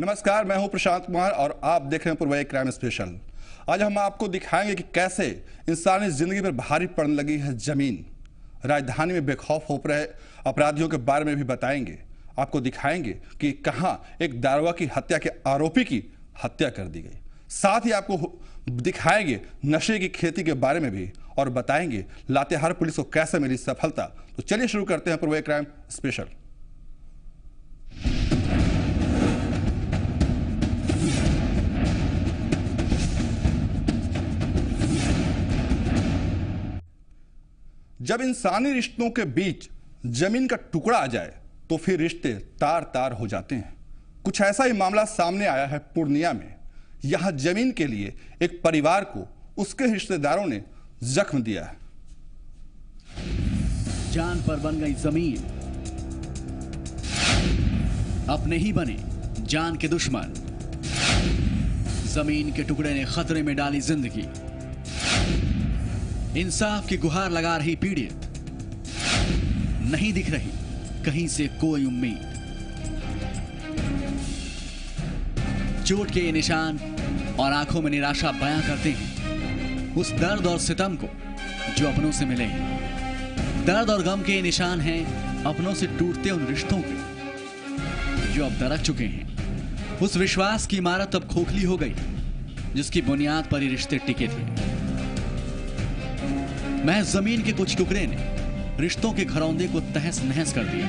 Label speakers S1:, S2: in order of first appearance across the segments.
S1: नमस्कार, मैं हूं प्रशांत कुमार और आप देख रहे हैं पूर्वी क्राइम स्पेशल। आज हम आपको दिखाएंगे कि कैसे इंसानी जिंदगी पर भारी पड़ने लगी है जमीन। राजधानी में बेखौफ हो रहे अपराधियों के बारे में भी बताएंगे। आपको दिखाएंगे कि कहां एक दारोगा की हत्या के आरोपी की हत्या कर दी गई। साथ ही आपको दिखाएंगे नशे की खेती के बारे में भी और बताएंगे लातेहार पुलिस को कैसे मिली सफलता। तो चलिए शुरू करते हैं पूर्वी क्राइम स्पेशल। जब इंसानी रिश्तों के बीच जमीन का टुकड़ा आ जाए तो फिर रिश्ते तार तार हो जाते हैं। कुछ ऐसा ही मामला सामने आया है पूर्णिया में। यहां जमीन के लिए एक परिवार को उसके रिश्तेदारों ने जख्म दिया है।
S2: जान पर बन गई जमीन, अपने ही बने जान के दुश्मन। जमीन के टुकड़े ने खतरे में डाली जिंदगी। इंसाफ की गुहार लगा रही पीड़ित, नहीं दिख रही कहीं से कोई उम्मीद। चोट के ये निशान और आंखों में निराशा बयां करते हैं उस दर्द और सितम को जो अपनों से मिले हैं। दर्द और गम के ये निशान हैं अपनों से टूटते उन रिश्तों के जो अब दरक चुके हैं। उस विश्वास की इमारत अब खोखली हो गई जिसकी बुनियाद पर ये रिश्ते टिके थे। महज जमीन के कुछ टुकड़े ने रिश्तों के घरौंदे को तहस नहस कर दिया।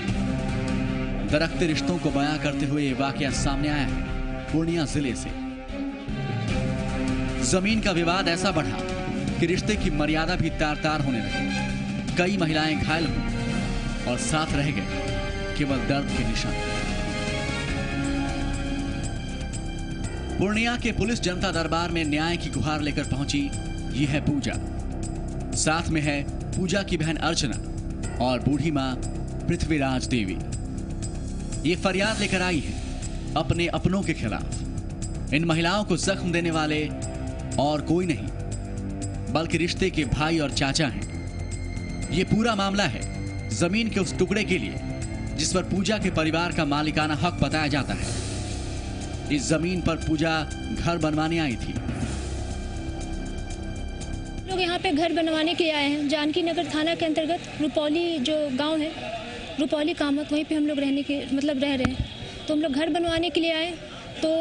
S2: दरकते रिश्तों को बयां करते हुए ये वाकया सामने आया है पूर्णिया जिले से। जमीन का विवाद ऐसा बढ़ा कि रिश्ते की मर्यादा भी तार तार होने लगी। कई महिलाएं घायल हुई और साथ रह गए केवल दर्द के निशान। पूर्णिया के पुलिस जनता दरबार में न्याय की गुहार लेकर पहुंची ये है पूजा। साथ में है पूजा की बहन अर्चना और बूढ़ी मां पृथ्वीराज देवी। ये फरियाद लेकर आई है अपने अपनों के खिलाफ। इन महिलाओं को जख्म देने वाले और कोई नहीं बल्कि रिश्ते के भाई और चाचा हैं। ये पूरा मामला है जमीन के उस टुकड़े के लिए जिस पर पूजा के परिवार का मालिकाना हक बताया जाता है। इस जमीन पर पूजा घर बनवाने आई थी।
S3: लोग यहाँ पे घर बनवाने के लिए आए हैं। जानकी नगर थाना के अंतर्गत रुपौली जो गांव है, रुपौली कामत, वहीं पे हम लोग रह रहे हैं। तो हम लोग घर बनवाने के लिए आए। तो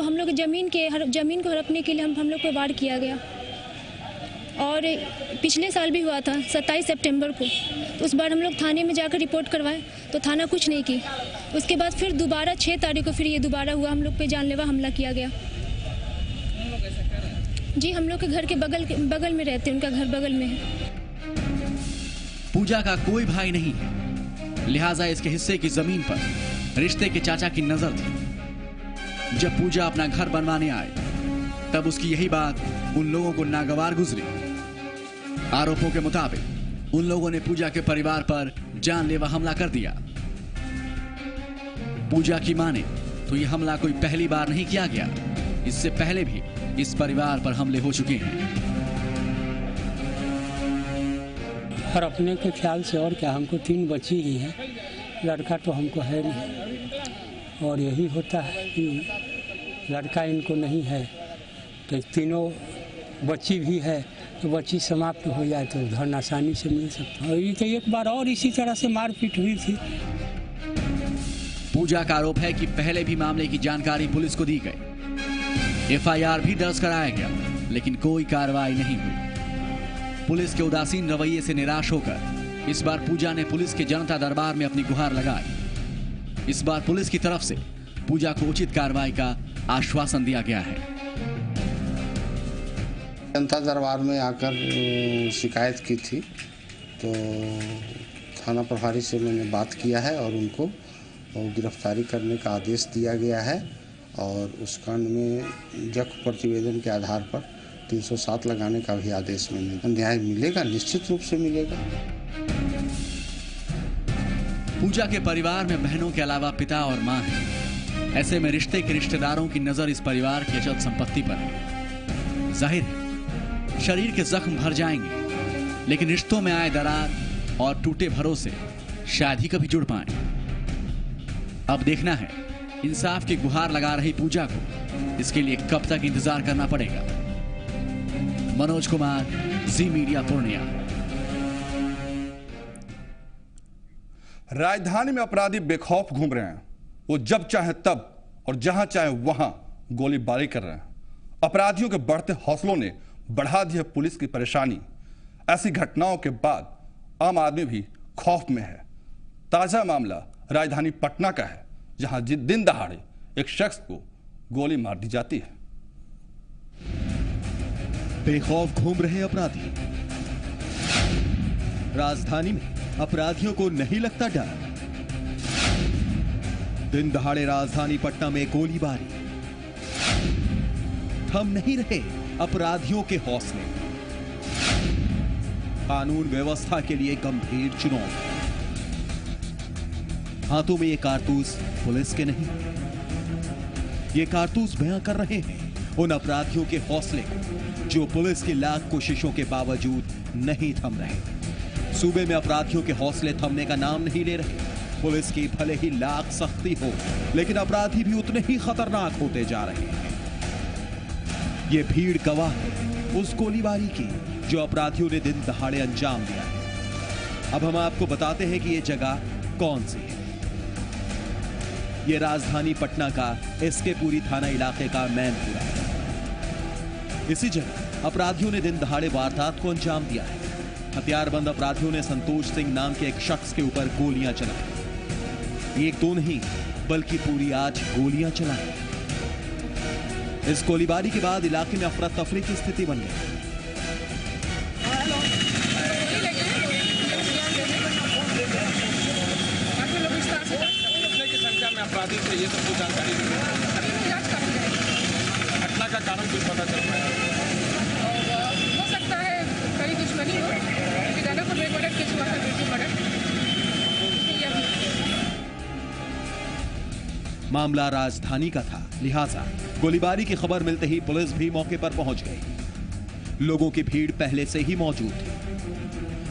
S3: हम लोग जमीन को हड़पने के लिए हम लोग को वार किया गया। और पिछले साल भी हुआ था 27 सितंबर को। तो उस बार हम लोग थाने में जाकर रिपोर्ट करवाए तो थाना कुछ नहीं की। उसके बाद फिर दोबारा 6 तारीख को फिर ये दोबारा हुआ, हम लोग पे जानलेवा हमला किया गया। जी, हम लोग के घर के बगल में रहते हैं, उनका घर बगल में है।
S2: पूजा का कोई भाई नहीं है, लिहाजा इसके हिस्से की जमीन पर रिश्ते के चाचा की नजर थी। जब पूजा अपना घर बनवाने आए तब उसकी यही बात उन लोगों को नागवार गुजरी। आरोपों के मुताबिक उन लोगों ने पूजा के परिवार पर जानलेवा हमला कर दिया। पूजा की माने तो यह हमला कोई पहली बार नहीं किया गया। इससे पहले भी इस परिवार पर हमले हो चुके हैं।
S4: और अपने के ख्याल से और क्या, हमको 3 बच्ची ही हैं, लड़का तो हमको है नहीं। और यही होता है कि लड़का इनको नहीं है तो तीनों बच्ची भी है तो बच्ची समाप्त हो जाए तो धन आसानी से मिल सकता है। और ये तो एक बार और इसी तरह से मारपीट हुई थी।
S2: पूजा का आरोप है कि पहले भी मामले की जानकारी पुलिस को दी गई। FIR भी दर्ज कराया गया लेकिन कोई कार्रवाई नहीं हुई। पुलिस के उदासीन रवैये से निराश होकर इस बार पूजा ने पुलिस के जनता दरबार में अपनी गुहार लगाई। इस बार पुलिस की तरफ से पूजा को उचित कार्रवाई का आश्वासन दिया गया है।
S5: जनता दरबार में आकर शिकायत की थी तो थाना प्रभारी से मैंने बात किया है और उनको गिरफ्तारी करने का आदेश दिया गया है। और उस कांड में जख्म प्रतिवेदन के आधार पर 307 लगाने का भी आदेश मैंने। न्याय मिलेगा, निश्चित रूप से मिलेगा।
S2: पूजा के परिवार में बहनों के अलावा पिता और मां हैं। ऐसे में रिश्ते के रिश्तेदारों की नजर इस परिवार की अचल संपत्ति पर है। जाहिर है शरीर के जख्म भर जाएंगे लेकिन रिश्तों में आए दरार और टूटे भरोसे शायद ही कभी जुड़ पाए। अब देखना है इंसाफ की गुहार लगा रही पूजा को इसके लिए कब तक इंतजार करना पड़ेगा? मनोज कुमार, जी मीडिया पूर्णिया।
S1: राजधानी में अपराधी बेखौफ घूम रहे हैं। वो जब चाहे तब और जहां चाहे वहां गोलीबारी कर रहे हैं। अपराधियों के बढ़ते हौसलों ने बढ़ा दी है पुलिस की परेशानी। ऐसी घटनाओं के बाद आम आदमी भी खौफ में है। ताजा मामला राजधानी पटना का है, जहां दिन दहाड़े एक शख्स को गोली मार दी जाती है।
S6: बेखौफ घूम रहे अपराधी। राजधानी में अपराधियों को नहीं लगता डर। दिन दहाड़े राजधानी पटना में गोलीबारी। थम नहीं रहे अपराधियों के हौसले। कानून व्यवस्था के लिए गंभीर चुनौती। हाथों में ये कारतूस पुलिस के नहीं, ये कारतूस बयां कर रहे हैं उन अपराधियों के हौसले को जो पुलिस की लाख कोशिशों के बावजूद नहीं थम रहे। सूबे में अपराधियों के हौसले थमने का नाम नहीं ले रहे। पुलिस की भले ही लाख सख्ती हो, लेकिन अपराधी भी उतने ही खतरनाक होते जा रहे हैं। ये भीड़ गवाह है उस गोलीबारी की जो अपराधियों ने दिन दहाड़े अंजाम दिया है। अब हम आपको बताते हैं कि ये जगह कौन सी है। ये राजधानी पटना का एसके पुरी थाना इलाके का मैनपुरा है। इसी जगह अपराधियों ने दिन दहाड़े वारदात को अंजाम दिया है। हथियारबंद अपराधियों ने संतोष सिंह नाम के एक शख्स के ऊपर गोलियां चलाई। एक दो नहीं बल्कि पूरी 8 गोलियां चलाई। इस गोलीबारी के बाद इलाके में अफरा तफरी की स्थिति बन गई।
S7: अपराधी से ये सब कुछ जानकारी घटना का कारण कुछ पता चल पाया?
S8: हो सकता है कहीं दुश्मनी हो, दानापुर में बड़ा केस हुआ था, बिल्कुल बड़ा।
S6: मामला राजधानी का था, लिहाजा गोलीबारी की खबर मिलते ही पुलिस भी मौके पर पहुंच गई। लोगों की भीड़ पहले से ही मौजूद थी,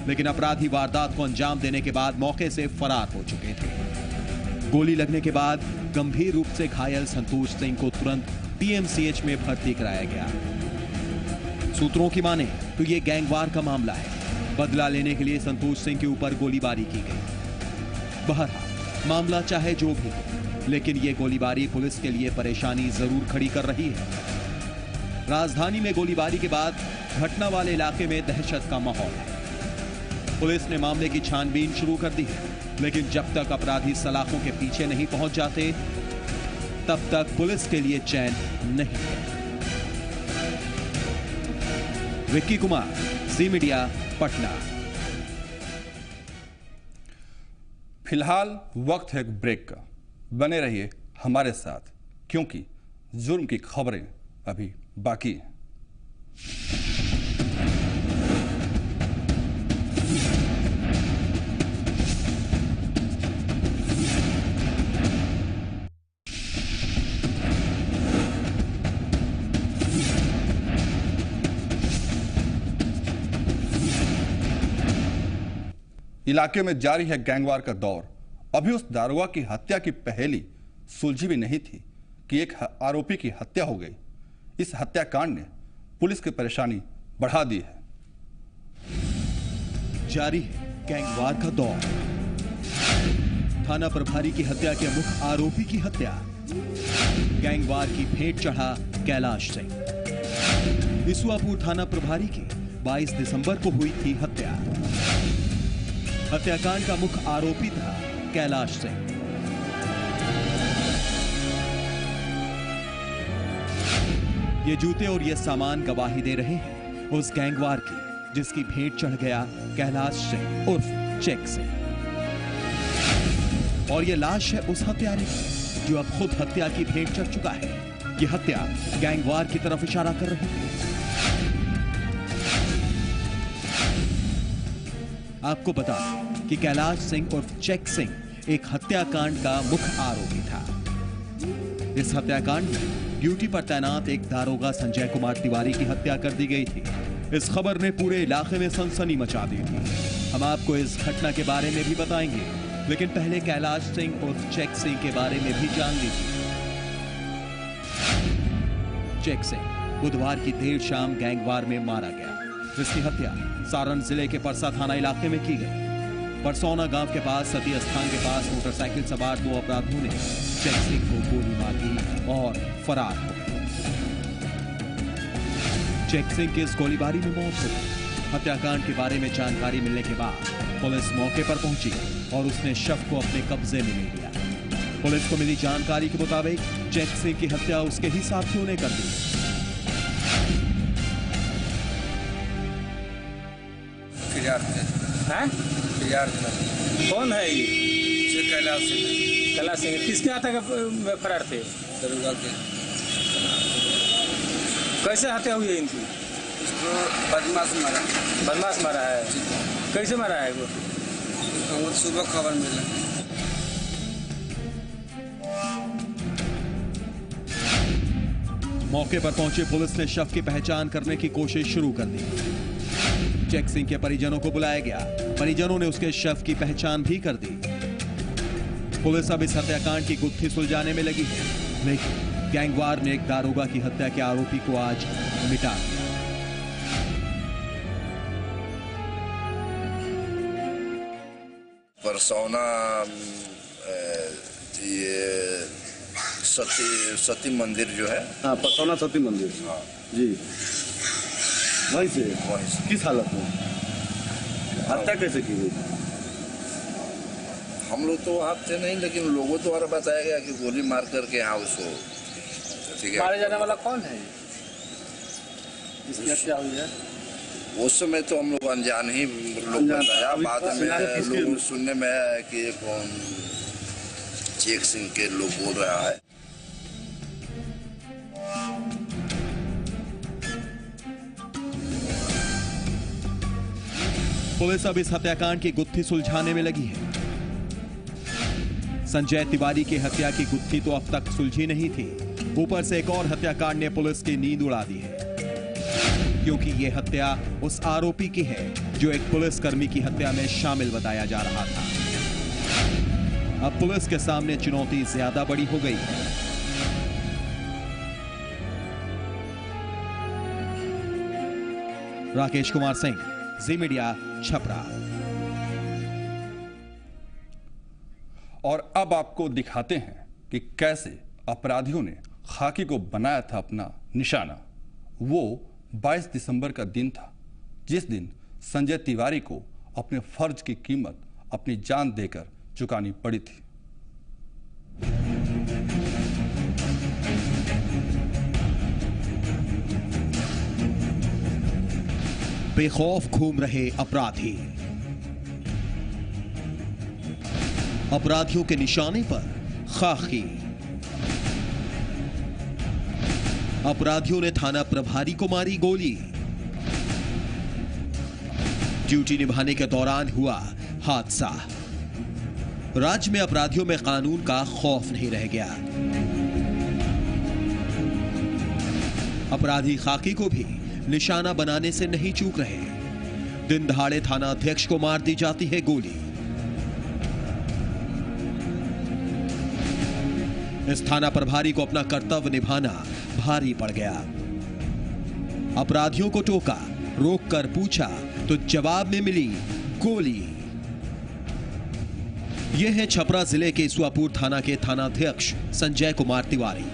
S6: लेकिन अपराधी वारदात को अंजाम देने के बाद मौके से फरार हो चुके थे। गोली लगने के बाद गंभीर रूप से घायल संतोष सिंह को तुरंत पीएमसीएच में भर्ती कराया गया। सूत्रों की माने तो यह गैंगवार का मामला है। बदला लेने के लिए संतोष सिंह के ऊपर गोलीबारी की गई। बहरहाल मामला चाहे जो भी हो, लेकिन यह गोलीबारी पुलिस के लिए परेशानी जरूर खड़ी कर रही है। राजधानी में गोलीबारी के बाद घटना वाले इलाके में दहशत का माहौल है। पुलिस ने मामले की छानबीन शुरू कर दी है, लेकिन जब तक अपराधी सलाखों के पीछे नहीं पहुंच जाते तब तक पुलिस के लिए चैन नहीं है। विक्की कुमार, जी मीडिया, पटना।
S1: फिलहाल वक्त है एक ब्रेक का। बने रहिए हमारे साथ, क्योंकि जुर्म की खबरें अभी बाकी हैं। इलाके में जारी है गैंगवार का दौर। अभी उस दारोगा की हत्या की पहेली सुलझी भी नहीं थी कि एक आरोपी की हत्या हो गई। इस हत्याकांड ने पुलिस की परेशानी बढ़ा दी है।
S6: जारी है गैंगवार का दौर। थाना प्रभारी की हत्या के मुख्य आरोपी की हत्या। गैंगवार की भेंट चढ़ा कैलाश सिंह। इसुआपुर थाना प्रभारी की 22 दिसंबर को हुई थी हत्या। हत्याकांड का मुख्य आरोपी था कैलाश सिंह। ये जूते और ये सामान गवाही दे रहे हैं उस गैंगवार की जिसकी भेंट चढ़ गया कैलाश सिंह उर्फ चेक सिंह। और ये लाश है उस हत्यारे की जो अब खुद हत्या की भेंट चढ़ चुका है। ये हत्या गैंगवार की तरफ इशारा कर रही है। आपको बता दें कि कैलाश सिंह उर्फ चेक सिंह एक हत्याकांड का मुख्य आरोपी था। इस हत्याकांड में ड्यूटी पर तैनात एक दारोगा संजय कुमार तिवारी की हत्या कर दी गई थी। इस खबर ने पूरे इलाके में सनसनी मचा दी थी। हम आपको इस घटना के बारे में भी बताएंगे। लेकिन पहले कैलाश सिंह उर्फ चेक सिंह के बारे में भी जान लीजिए। चेक सिंह बुधवार की देर शाम गैंगवार में मारा गया, जिसकी हत्या सारण जिले के परसा थाना इलाके में की गई। परसौना गांव के पास सती स्थान के पास मोटरसाइकिल सवार 2 अपराधियों ने चेक सिंह को गोली मार दी और फरार हो गए। चेक सिंह की इस गोलीबारी में मौत हो गई। हत्याकांड के बारे में जानकारी मिलने के बाद पुलिस मौके पर पहुंची और उसने शव को अपने कब्जे में ले लिया। पुलिस को मिली जानकारी के मुताबिक चेक सिंह की हत्या उसके ही साथियों ने कर दी।
S9: कौन है ये?
S7: कैलाश सिंह।
S9: कैलाश सिंह किसके हाथ में फरार थे?
S7: दरोगा के।
S9: कैसे हत्या हुई है इनकी?
S7: इसको बदमाश मारा।
S9: बदमाश मारा है? कैसे मारा है वो?
S7: हमको सुबह खबर मिला।
S6: मौके पर पहुंची पुलिस ने शव की पहचान करने की कोशिश शुरू कर दी। चेक सिंह के परिजनों को बुलाया गया। परिजनों ने उसके शव की पहचान भी कर दी। पुलिस अब इस हत्याकांड की गुत्थी सुलझाने में लगी है, लेकिन गैंगवार ने एक दारोगा की हत्या के आरोपी को आज मिटा दिया।
S10: परसौना ये सती मंदिर जो है,
S11: हाँ, परसौना सती मंदिर,
S10: हाँ
S11: जी, वहीं से किस हालत में हत्या कैसे की गई?
S10: हम लोग तो वहाँ थे नहीं, लेकिन लोगों द्वारा बताया गया कि गोली मार करके यहाँ उसको, ठीक है।
S9: मारे जाने वाला कौन है जिसकी हत्या हुई है?
S10: उस समय तो हम लोग अनजान ही लोग बताया, बाद में लोग सुनने में आया कि ये कौन चेक सिंह के लोग बोल रहा है।
S6: पुलिस अब इस हत्याकांड की गुत्थी सुलझाने में लगी है। संजय तिवारी की हत्या की गुत्थी तो अब तक सुलझी नहीं थी, ऊपर से एक और हत्याकांड ने पुलिस की नींद उड़ा दी है, क्योंकि यह हत्या उस आरोपी की है जो एक पुलिसकर्मी की हत्या में शामिल बताया जा रहा था। अब पुलिस के सामने चुनौती ज्यादा बड़ी हो गई है। राकेश कुमार सिंह, जी मीडिया, छपरा।
S1: और अब आपको दिखाते हैं कि कैसे अपराधियों ने खाकी को बनाया था अपना निशाना। वो 22 दिसंबर का दिन था जिस दिन संजय तिवारी को अपने फर्ज की कीमत अपनी जान देकर चुकानी पड़ी थी।
S6: बेखौफ घूम रहे अपराधी, अपराधियों के निशाने पर खाकी। अपराधियों ने थाना प्रभारी को मारी गोली। ड्यूटी निभाने के दौरान हुआ हादसा। राज्य में अपराधियों में कानून का खौफ नहीं रह गया। अपराधी खाकी को भी निशाना बनाने से नहीं चूक रहे। दिन दहाड़े थाना अध्यक्ष को मार दी जाती है गोली। इस थाना प्रभारी को अपना कर्तव्य निभाना भारी पड़ गया। अपराधियों को टोका, रोककर पूछा तो जवाब में मिली गोली। यह है छपरा जिले के ईसुआपुर थाना के थानाध्यक्ष संजय कुमार तिवारी।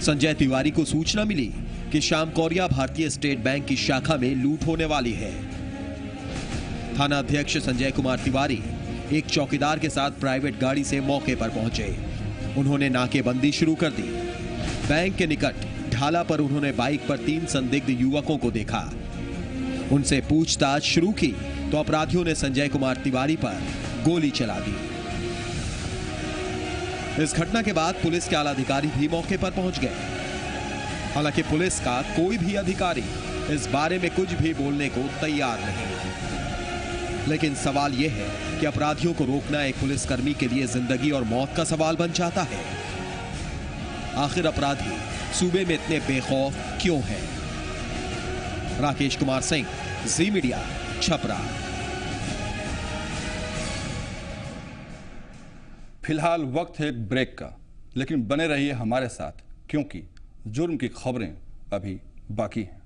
S6: संजय तिवारी को सूचना मिली कि शाम कौरिया भारतीय स्टेट बैंक की शाखा में लूट होने वाली है। थाना अध्यक्ष संजय कुमार तिवारी एक चौकीदार के साथ प्राइवेट गाड़ी से मौके पर पहुंचे। उन्होंने नाकेबंदी शुरू कर दी। बैंक के निकट ढाला पर उन्होंने बाइक पर 3 संदिग्ध युवकों को देखा। उनसे पूछताछ शुरू की तो अपराधियों ने संजय कुमार तिवारी पर गोली चला दी। इस घटना के बाद पुलिस के आला अधिकारी भी मौके पर पहुंच गए। हालांकि पुलिस का कोई भी अधिकारी इस बारे में कुछ भी बोलने को तैयार नहीं। लेकिन सवाल यह है कि अपराधियों को रोकना एक पुलिसकर्मी के लिए जिंदगी और मौत का सवाल बन जाता है। आखिर अपराधी सूबे में इतने बेखौफ क्यों हैं? राकेश कुमार सिंह, जी मीडिया, छपरा।
S1: फिलहाल वक्त है एक ब्रेक का, लेकिन बने रहिए हमारे साथ क्योंकि जुर्म की खबरें अभी बाकी हैं।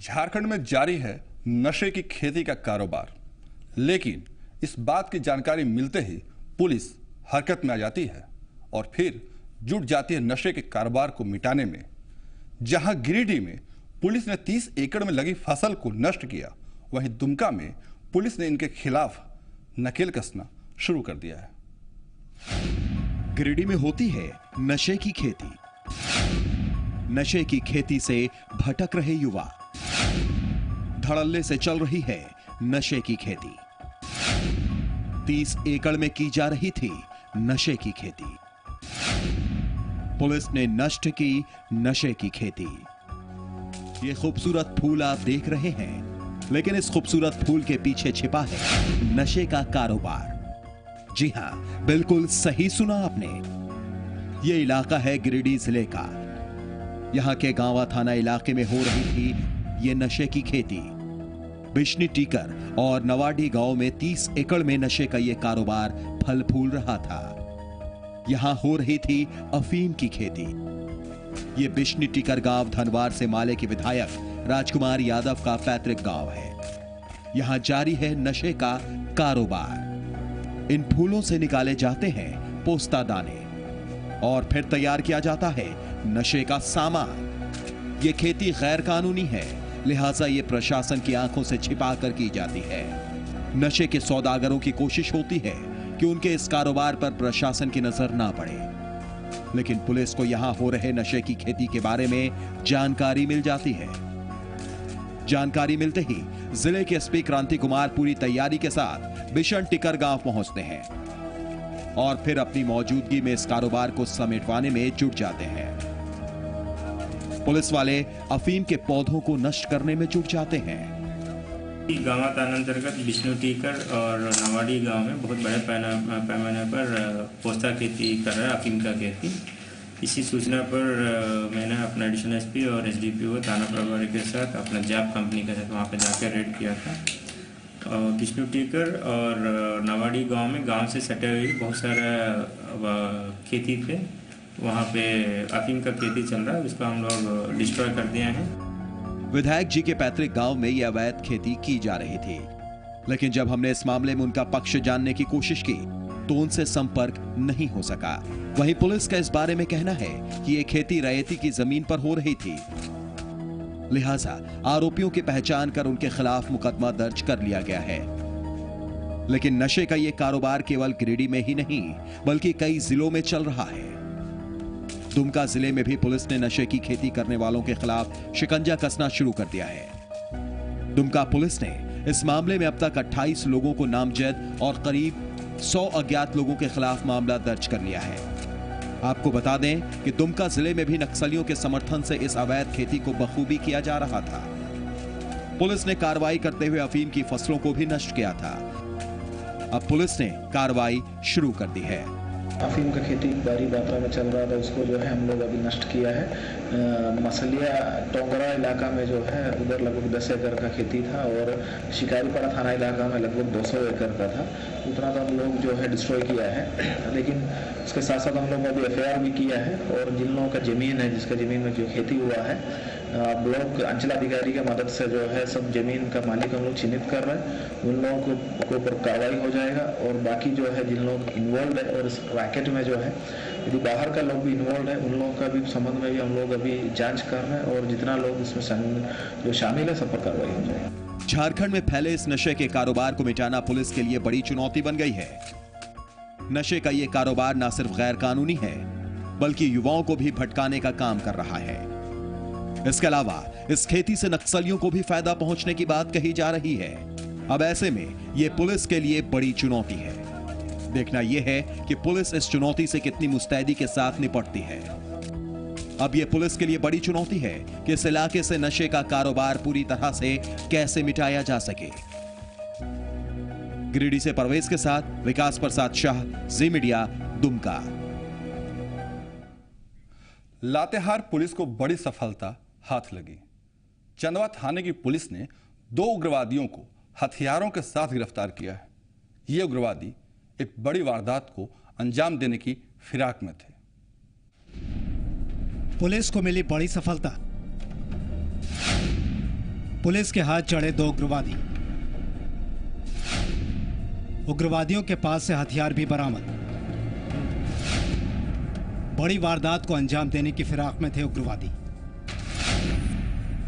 S1: झारखंड में जारी है नशे की खेती का कारोबार, लेकिन इस बात की जानकारी मिलते ही पुलिस हरकत में आ जाती है और फिर जुट जाती है नशे के कारोबार को मिटाने में। जहां गिरिडीह में पुलिस ने 30 एकड़ में लगी फसल को नष्ट किया, वहीं दुमका में पुलिस ने इनके खिलाफ नकेल कसना शुरू कर दिया है।
S6: गिरिडीह में होती है नशे की खेती। नशे की खेती से भटक रहे युवा, धड़ल्ले से चल रही है नशे की खेती। 30 एकड़ में की जा रही थी नशे की खेती। पुलिस ने नष्ट की नशे की खेती। ये खूबसूरत फूल आप देख रहे हैं, लेकिन इस खूबसूरत फूल के पीछे छिपा है नशे का कारोबार। जी हां, बिल्कुल सही सुना आपने। यह इलाका है गिरिडीह जिले का। यहां के गांवा थाना इलाके में हो रही थी ये नशे की खेती। बिश्नी टीकर और नवाडी गांव में 30 एकड़ में नशे का ये कारोबार फल फूल रहा था। यहां हो रही थी अफीम की खेती। ये बिश्नी टीकर गांव धनवार से माले के विधायक राजकुमार यादव का पैतृक गांव है। यहां जारी है नशे का कारोबार। इन फूलों से निकाले जाते हैं पोस्ता दाने और फिर तैयार किया जाता है नशे का सामान। ये खेती गैर कानूनी है, लिहाजा ये प्रशासन की आंखों से छिपा कर की जाती है। नशे के सौदागरों की कोशिश होती है कि उनके इस कारोबार पर प्रशासन की नजर ना पड़े, लेकिन पुलिस को यहां हो रहे नशे की खेती के बारे में जानकारी मिल जाती है। जानकारी मिलते ही जिले के एसपी क्रांति कुमार पूरी तैयारी के साथ बिशन टिकर गांव पहुंचते हैं और फिर अपनी मौजूदगी में इस कारोबार को समेटवाने में जुट जाते हैं। पुलिस वाले अफीम के पौधों को नष्ट करने में जुट जाते हैं।
S12: गांव थाना अंतर्गत विष्णु टीकर और नवाडी गांव में बहुत बड़े पैमाने पर पोस्ता खेती कर रहा है, अफीम का खेती। इसी सूचना पर मैंने अपना एडिशनल एसपी और एसडीपीओ थाना प्रभारी के साथ अपना जैप कंपनी के साथ वहां पर जाकर रेड किया था। विष्णु टीकर और नवाडी गांव में गांव से सटे हुए बहुत सारा खेती थे, वहां पे अफीम का खेती चल रहा है, उसको हम लोग डिस्ट्रॉय कर दिया है।
S6: विधायक जी के पैतृक गांव में यह अवैध खेती की जा रही थी, लेकिन जब हमने इस मामले में उनका पक्ष जानने की कोशिश की तो उनसे संपर्क नहीं हो सका। वहीं पुलिस का इस बारे में कहना है कि यह खेती रैयती की जमीन पर हो रही थी, लिहाजा आरोपियों की पहचान कर उनके खिलाफ मुकदमा दर्ज कर लिया गया है। लेकिन नशे का यह कारोबार केवल गिरिडीह में ही नहीं बल्कि कई जिलों में चल रहा है। दुमका जिले में भी पुलिस ने नशे की खेती करने वालों के खिलाफ शिकंजा कसना शुरू कर दिया है। दुमका पुलिस ने इस मामले में अब तक 28 लोगों को नामजद और करीब 100 अज्ञात लोगों के खिलाफ मामला दर्ज कर लिया है। आपको बता दें कि दुमका जिले में भी नक्सलियों के समर्थन से इस अवैध खेती को बखूबी किया जा रहा था। पुलिस ने कार्रवाई करते हुए अफीम की फसलों को भी नष्ट किया था। अब पुलिस ने कार्रवाई शुरू कर दी है।
S13: अफीम का खेती भारी मात्रा में चल रहा था, उसको जो है हम लोग अभी नष्ट किया है। मसलिया टोंगरा इलाका में जो है उधर लगभग 10 एकड़ का खेती था और शिकारीपाड़ा थाना इलाका में लगभग 200 एकड़ का था। उतना तो हम लोग जो है डिस्ट्रॉय किया है, लेकिन उसके साथ साथ हम लोग अभी FIR भी किया है और जिन लोगों का ज़मीन है, जिसका ज़मीन में जो खेती हुआ है, ब्लॉक अंचलाधिकारी की मदद से जो है सब जमीन का मालिक हम लोग चिन्हित कर रहे हैं। उन लोगों के ऊपर कार्रवाई हो जाएगा और बाकी जो है जिन लोग इन्वॉल्व है और इस रैकेट में जो है यदि बाहर का लोग भी इन्वॉल्व है, उन लोगों का भी संबंध में भी हम लोग अभी जांच कर रहे हैं और जितना लोग इसमें जो शामिल है सब पर कार्रवाई हो जाएगी।
S6: झारखंड में फैले इस नशे के कारोबार को मिटाना पुलिस के लिए बड़ी चुनौती बन गई है। नशे का ये कारोबार न सिर्फ गैर कानूनी है बल्कि युवाओं को भी भटकाने का काम कर रहा है। इसके अलावा इस खेती से नक्सलियों को भी फायदा पहुंचने की बात कही जा रही है। अब ऐसे में यह पुलिस के लिए बड़ी चुनौती है। देखना यह है कि पुलिस इस चुनौती से कितनी मुस्तैदी के साथ निपटती है। अब यह पुलिस के लिए बड़ी चुनौती है कि इस इलाके से नशे का कारोबार पूरी तरह से कैसे मिटाया जा सके। गिरिडीह से परवेज के साथ विकास प्रसाद शाह, जी मीडिया, दुमका।
S1: लातेहार पुलिस को बड़ी सफलता हाथ लगी। चंदवा थाने की पुलिस ने 2 उग्रवादियों को हथियारों के साथ गिरफ्तार किया है। ये उग्रवादी एक बड़ी वारदात को अंजाम देने की फिराक में थे।
S14: पुलिस को मिली बड़ी सफलता। पुलिस के हाथ चढ़े 2 उग्रवादी। उग्रवादियों के पास से हथियार भी बरामद। बड़ी वारदात को अंजाम देने की फिराक में थे उग्रवादी।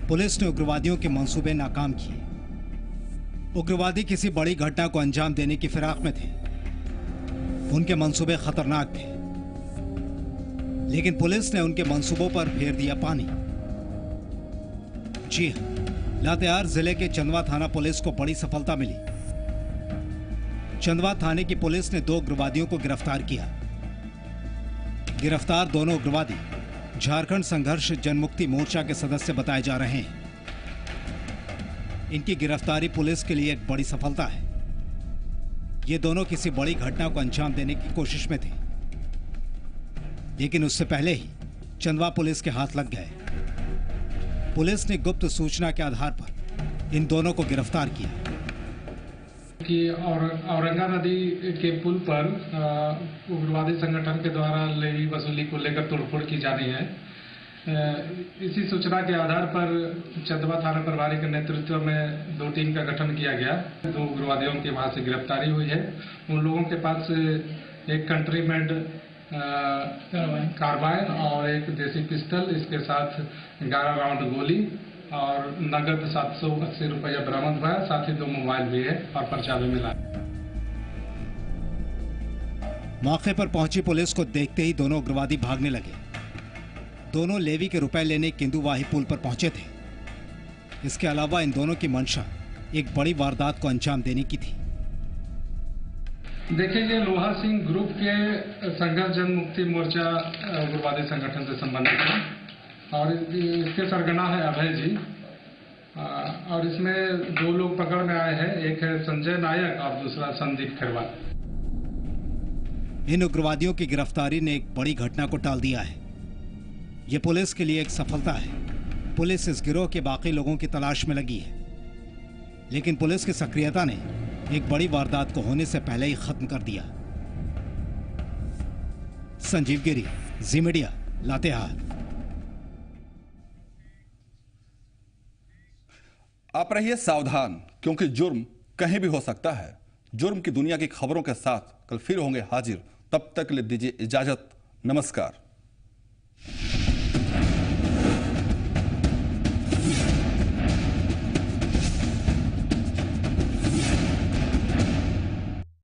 S14: पुलिस ने उग्रवादियों के मंसूबे नाकाम किए। उग्रवादी किसी बड़ी घटना को अंजाम देने की फिराक में थे। उनके मंसूबे खतरनाक थे, लेकिन पुलिस ने उनके मंसूबों पर फेर दिया पानी। जी हां, लातेहार जिले के चंदवा थाना पुलिस को बड़ी सफलता मिली। चंदवा थाने की पुलिस ने 2 उग्रवादियों को गिरफ्तार किया। गिरफ्तार दोनों उग्रवादी झारखंड संघर्ष जनमुक्ति मोर्चा के सदस्य बताए जा रहे हैं। इनकी गिरफ्तारी पुलिस के लिए एक बड़ी सफलता है। ये दोनों किसी बड़ी घटना को अंजाम देने की कोशिश में थे, लेकिन उससे पहले ही चंदवा पुलिस के हाथ लग गए। पुलिस ने गुप्त सूचना के आधार पर इन दोनों को गिरफ्तार किया।
S15: कि औरंगा नदी के पुल पर उग्रवादी संगठन के द्वारा लेवी वसूली को लेकर तोड़फोड़ की जानी है। इसी सूचना के आधार पर चंदवा थाना प्रभारी के नेतृत्व में 2 टीम का गठन किया गया। 2 उग्रवादियों की वहां से गिरफ्तारी हुई है। उन लोगों के पास एक कंट्री मेड कार्बाइन और एक देसी पिस्टल, इसके साथ 11 राउंड गोली और नगद 780 रुपया बरामद हुआ है। साथ ही 2 मोबाइल भी है और पर्चा भी मिला।
S14: मौके पर पहुंची पुलिस को देखते ही दोनों उग्रवादी भागने लगे। दोनों लेवी के रुपए लेने केंदुवाही पुल पर पहुंचे थे। इसके अलावा इन दोनों की मंशा एक बड़ी वारदात को अंजाम देने की थी।
S15: देखिए, ये लोहा सिंह ग्रुप के संघर्ष जनमुक्ति मोर्चा उग्रवादी संगठन से संबंधित है और इसके सरगना है अभय जी। और इसमें 2 लोग पकड़ में आए हैं। एक है संजय नायक और दूसरा संदीप खैरवाल।
S14: इन उग्रवादियों की गिरफ्तारी ने एक बड़ी घटना को टाल दिया है। यह पुलिस के लिए एक सफलता है। पुलिस इस गिरोह के बाकी लोगों की तलाश में लगी है, लेकिन पुलिस की सक्रियता ने एक बड़ी वारदात को होने से पहले ही खत्म कर दिया। संजीव गिरी, जी मीडिया, लातेहार।
S1: आप रहिए सावधान, क्योंकि जुर्म कहीं भी हो सकता है। जुर्म की दुनिया की खबरों के साथ कल फिर होंगे हाजिर। तब तक ले दीजिए इजाजत। नमस्कार।